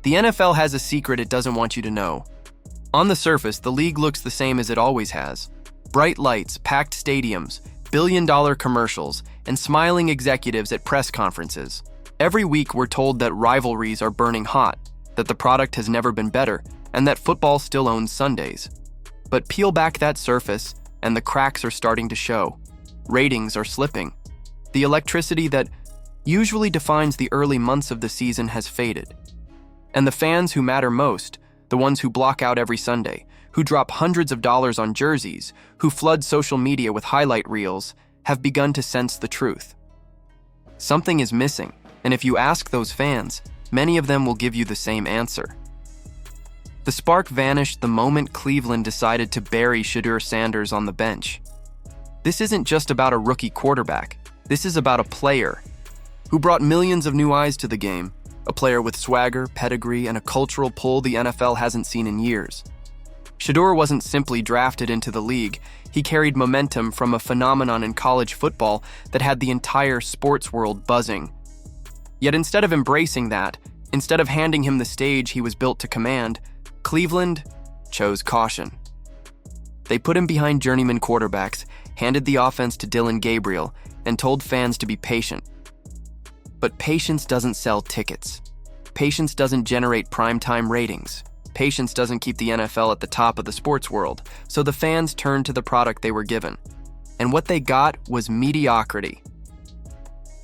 The NFL has a secret it doesn't want you to know. On the surface, the league looks the same as it always has. Bright lights, packed stadiums, billion-dollar commercials, and smiling executives at press conferences. Every week we're told that rivalries are burning hot, that the product has never been better, and that football still owns Sundays. But peel back that surface, and the cracks are starting to show. Ratings are slipping. The electricity that usually defines the early months of the season has faded. And the fans who matter most, the ones who block out every Sunday, who drop hundreds of dollars on jerseys, who flood social media with highlight reels, have begun to sense the truth. Something is missing, and if you ask those fans, many of them will give you the same answer. The spark vanished the moment Cleveland decided to bury Shedeur Sanders on the bench. This isn't just about a rookie quarterback. This is about a player who brought millions of new eyes to the game, a player with swagger, pedigree, and a cultural pull the NFL hasn't seen in years. Shedeur wasn't simply drafted into the league. He carried momentum from a phenomenon in college football that had the entire sports world buzzing. Yet instead of embracing that, instead of handing him the stage he was built to command, Cleveland chose caution. They put him behind journeyman quarterbacks, handed the offense to Dillon Gabriel, and told fans to be patient. But patience doesn't sell tickets. Patience doesn't generate primetime ratings. Patience doesn't keep the NFL at the top of the sports world, so the fans turned to the product they were given. And what they got was mediocrity.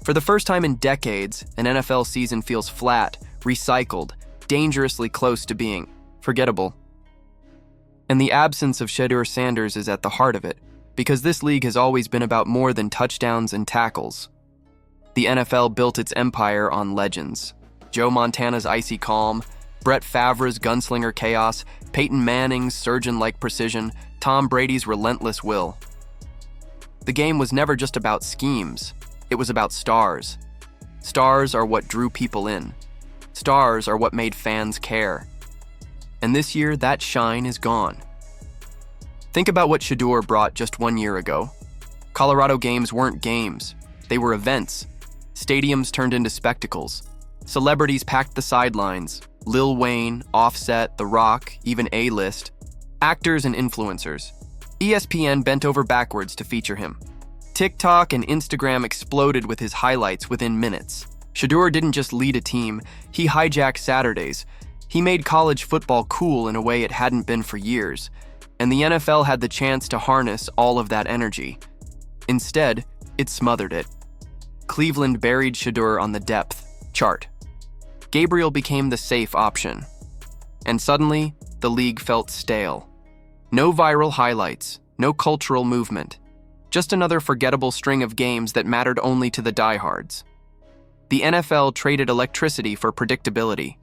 For the first time in decades, an NFL season feels flat, recycled, dangerously close to being forgettable. And the absence of Shedeur Sanders is at the heart of it, because this league has always been about more than touchdowns and tackles. The NFL built its empire on legends. Joe Montana's icy calm, Brett Favre's gunslinger chaos, Peyton Manning's surgeon-like precision, Tom Brady's relentless will. The game was never just about schemes. It was about stars. Stars are what drew people in. Stars are what made fans care. And this year, that shine is gone. Think about what Shedeur brought just 1 year ago. Colorado games weren't games. They were events. Stadiums turned into spectacles. Celebrities packed the sidelines. Lil Wayne, Offset, The Rock, even A-list. Actors and influencers. ESPN bent over backwards to feature him. TikTok and Instagram exploded with his highlights within minutes. Shedeur didn't just lead a team, he hijacked Saturdays. He made college football cool in a way it hadn't been for years, and the NFL had the chance to harness all of that energy. Instead, it smothered it. Cleveland buried Shedeur on the depth chart. Gabriel became the safe option. And suddenly, the league felt stale. No viral highlights, no cultural movement. Just another forgettable string of games that mattered only to the diehards. The NFL traded electricity for predictability,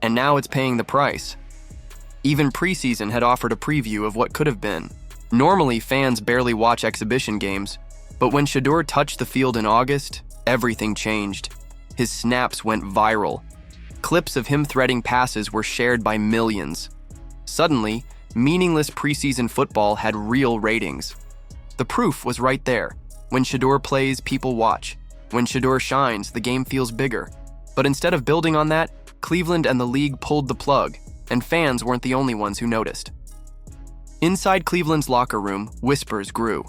and now it's paying the price. Even preseason had offered a preview of what could have been. Normally, fans barely watch exhibition games, but when Shedeur touched the field in August, everything changed. His snaps went viral. Clips of him threading passes were shared by millions. Suddenly, meaningless preseason football had real ratings. The proof was right there. When Shedeur plays, people watch. When Shedeur shines, the game feels bigger. But instead of building on that, Cleveland and the league pulled the plug, and fans weren't the only ones who noticed. Inside Cleveland's locker room, whispers grew.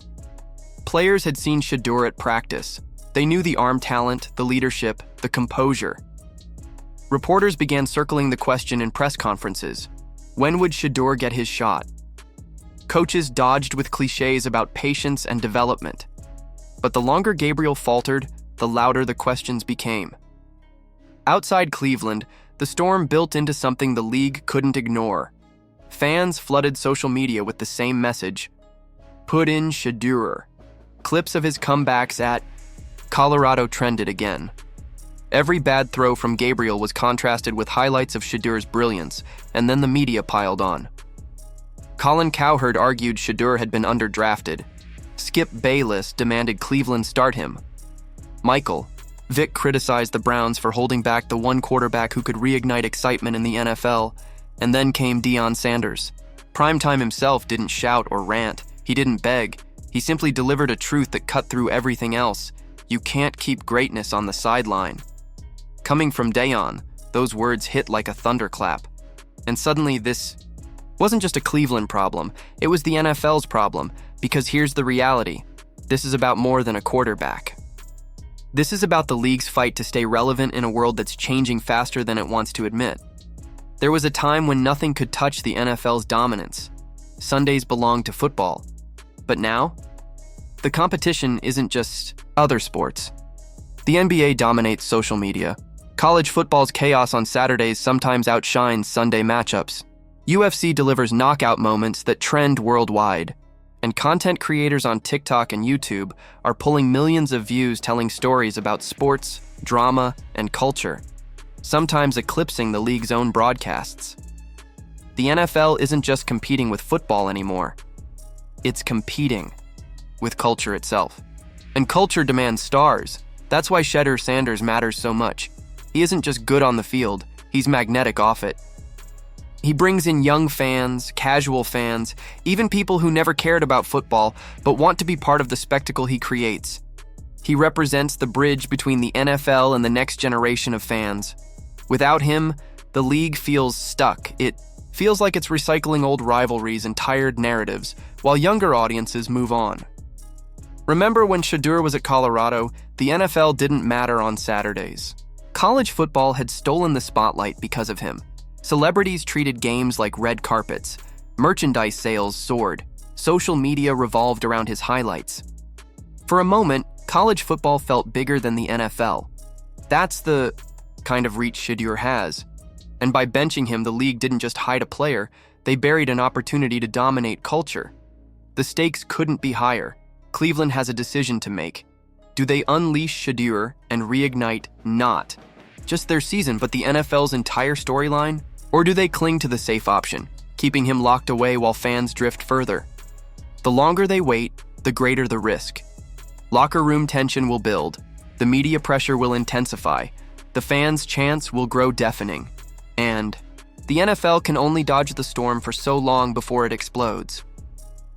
Players had seen Shedeur at practice. They knew the arm talent, the leadership, the composure. Reporters began circling the question in press conferences. When would Shedeur get his shot? Coaches dodged with cliches about patience and development. But the longer Gabriel faltered, the louder the questions became. Outside Cleveland, the storm built into something the league couldn't ignore. Fans flooded social media with the same message. Put in Shedeur. Clips of his comebacks at Colorado trended again. Every bad throw from Gabriel was contrasted with highlights of Shedeur's brilliance, and then the media piled on. Colin Cowherd argued Shedeur had been underdrafted. Skip Bayless demanded Cleveland start him. Vic criticized the Browns for holding back the one quarterback who could reignite excitement in the NFL, and then came Deion Sanders. Primetime himself didn't shout or rant. He didn't beg. He simply delivered a truth that cut through everything else. You can't keep greatness on the sideline. Coming from Deion, Those words hit like a thunderclap. And suddenly this wasn't just a Cleveland problem, it was the NFL's problem, because here's the reality. This is about more than a quarterback. This is about the league's fight to stay relevant in a world that's changing faster than it wants to admit. There was a time when nothing could touch the NFL's dominance. Sundays belonged to football. But now, the competition isn't just other sports. The NBA dominates social media. College football's chaos on Saturdays sometimes outshines Sunday matchups. UFC delivers knockout moments that trend worldwide. And content creators on TikTok and YouTube are pulling millions of views telling stories about sports, drama, and culture, sometimes eclipsing the league's own broadcasts. The NFL isn't just competing with football anymore. It's competing with culture itself. And culture demands stars. That's why Shedeur Sanders matters so much. He isn't just good on the field, he's magnetic off it. He brings in young fans, casual fans, even people who never cared about football but want to be part of the spectacle he creates. He represents the bridge between the NFL and the next generation of fans. Without him, the league feels stuck. It feels like it's recycling old rivalries and tired narratives, while younger audiences move on. Remember when Shedeur was at Colorado, the NFL didn't matter on Saturdays. College football had stolen the spotlight because of him. Celebrities treated games like red carpets. Merchandise sales soared. Social media revolved around his highlights. For a moment, college football felt bigger than the NFL. That's the kind of reach Shedeur has. And by benching him, the league didn't just hide a player, they buried an opportunity to dominate culture. The stakes couldn't be higher. Cleveland has a decision to make. Do they unleash Shedeur and reignite not just their season, but the NFL's entire storyline? Or do they cling to the safe option, keeping him locked away while fans drift further? The longer they wait, the greater the risk. Locker room tension will build. The media pressure will intensify. The fans' chants will grow deafening. And the NFL can only dodge the storm for so long before it explodes.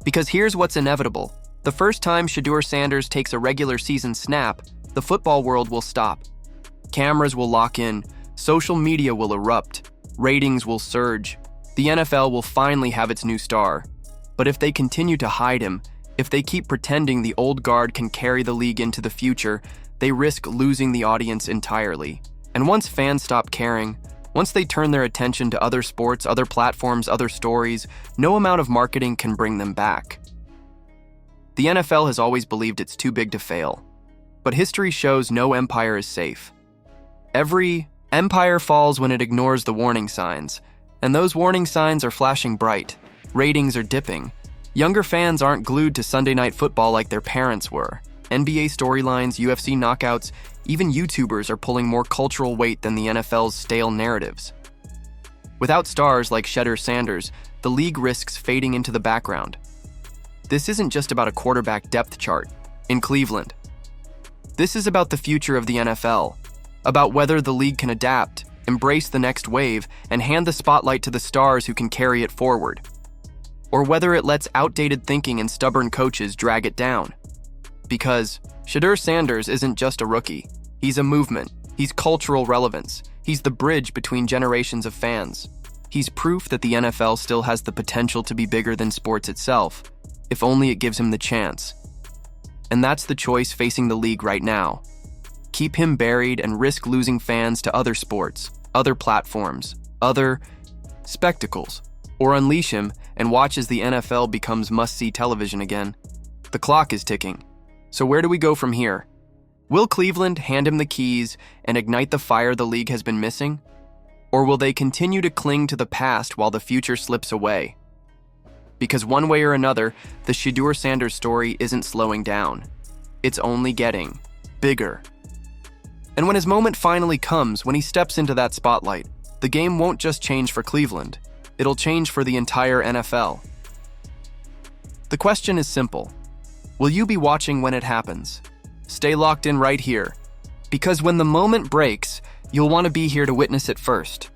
Because here's what's inevitable. The first time Shedeur Sanders takes a regular season snap, the football world will stop. Cameras will lock in, social media will erupt, ratings will surge. The NFL will finally have its new star. But if they continue to hide him, if they keep pretending the old guard can carry the league into the future, they risk losing the audience entirely. And once fans stop caring, once they turn their attention to other sports, other platforms, other stories, no amount of marketing can bring them back. The NFL has always believed it's too big to fail. But history shows no empire is safe. Every empire falls when it ignores the warning signs, and those warning signs are flashing bright. Ratings are dipping. Younger fans aren't glued to Sunday Night Football like their parents were. NBA storylines, UFC knockouts, even YouTubers are pulling more cultural weight than the NFL's stale narratives. Without stars like Shedeur Sanders, the league risks fading into the background. This isn't just about a quarterback depth chart in Cleveland. This is about the future of the NFL, about whether the league can adapt, embrace the next wave, and hand the spotlight to the stars who can carry it forward. Or whether it lets outdated thinking and stubborn coaches drag it down. Because Shedeur Sanders isn't just a rookie. He's a movement. He's cultural relevance. He's the bridge between generations of fans. He's proof that the NFL still has the potential to be bigger than sports itself, if only it gives him the chance. And that's the choice facing the league right now. Keep him buried and risk losing fans to other sports, other platforms, other spectacles, or unleash him and watch as the NFL becomes must-see television again. The clock is ticking. So where do we go from here? Will Cleveland hand him the keys and ignite the fire the league has been missing? Or will they continue to cling to the past while the future slips away? Because one way or another, the Shedeur Sanders story isn't slowing down. It's only getting bigger. And when his moment finally comes, when he steps into that spotlight, the game won't just change for Cleveland. It'll change for the entire NFL. The question is simple. Will you be watching when it happens? Stay locked in right here. Because when the moment breaks, you'll want to be here to witness it first.